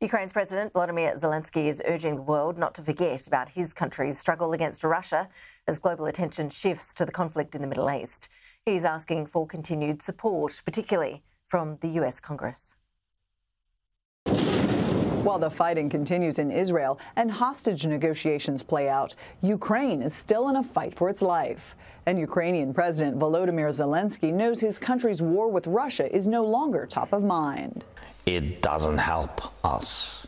Ukraine's President Volodymyr Zelensky is urging the world not to forget about his country's struggle against Russia as global attention shifts to the conflict in the Middle East. He's asking for continued support, particularly from the US Congress. While the fighting continues in Israel and hostage negotiations play out, Ukraine is still in a fight for its life. And Ukrainian President Volodymyr Zelensky knows his country's war with Russia is no longer top of mind. It doesn't help us,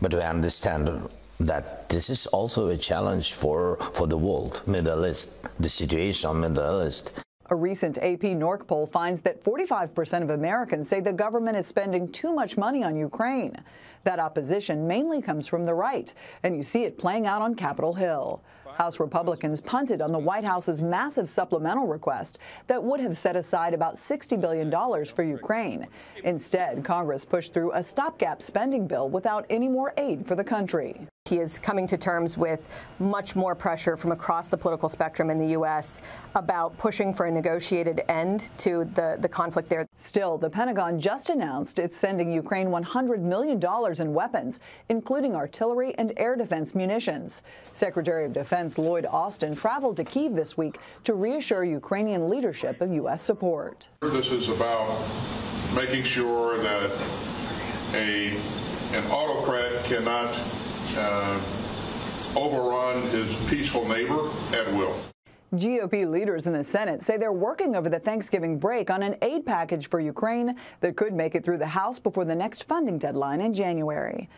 but we understand that this is also a challenge for the world, Middle East, the situation in Middle East. A recent AP NORC poll finds that 45% of Americans say the government is spending too much money on Ukraine. That opposition mainly comes from the right, and you see it playing out on Capitol Hill. House Republicans punted on the White House's massive supplemental request that would have set aside about $60 billion for Ukraine. Instead, Congress pushed through a stopgap spending bill without any more aid for the country. He is coming to terms with much more pressure from across the political spectrum in the U.S. about pushing for a negotiated end to the conflict there. Still, the Pentagon just announced it's sending Ukraine $100 million in weapons, including artillery and air defense munitions. Secretary of Defense Lloyd Austin traveled to Kyiv this week to reassure Ukrainian leadership of U.S. support. This is about making sure that an autocrat cannot overrun his peaceful neighbor at will. GOP leaders in the Senate say they're working over the Thanksgiving break on an aid package for Ukraine that could make it through the House before the next funding deadline in January.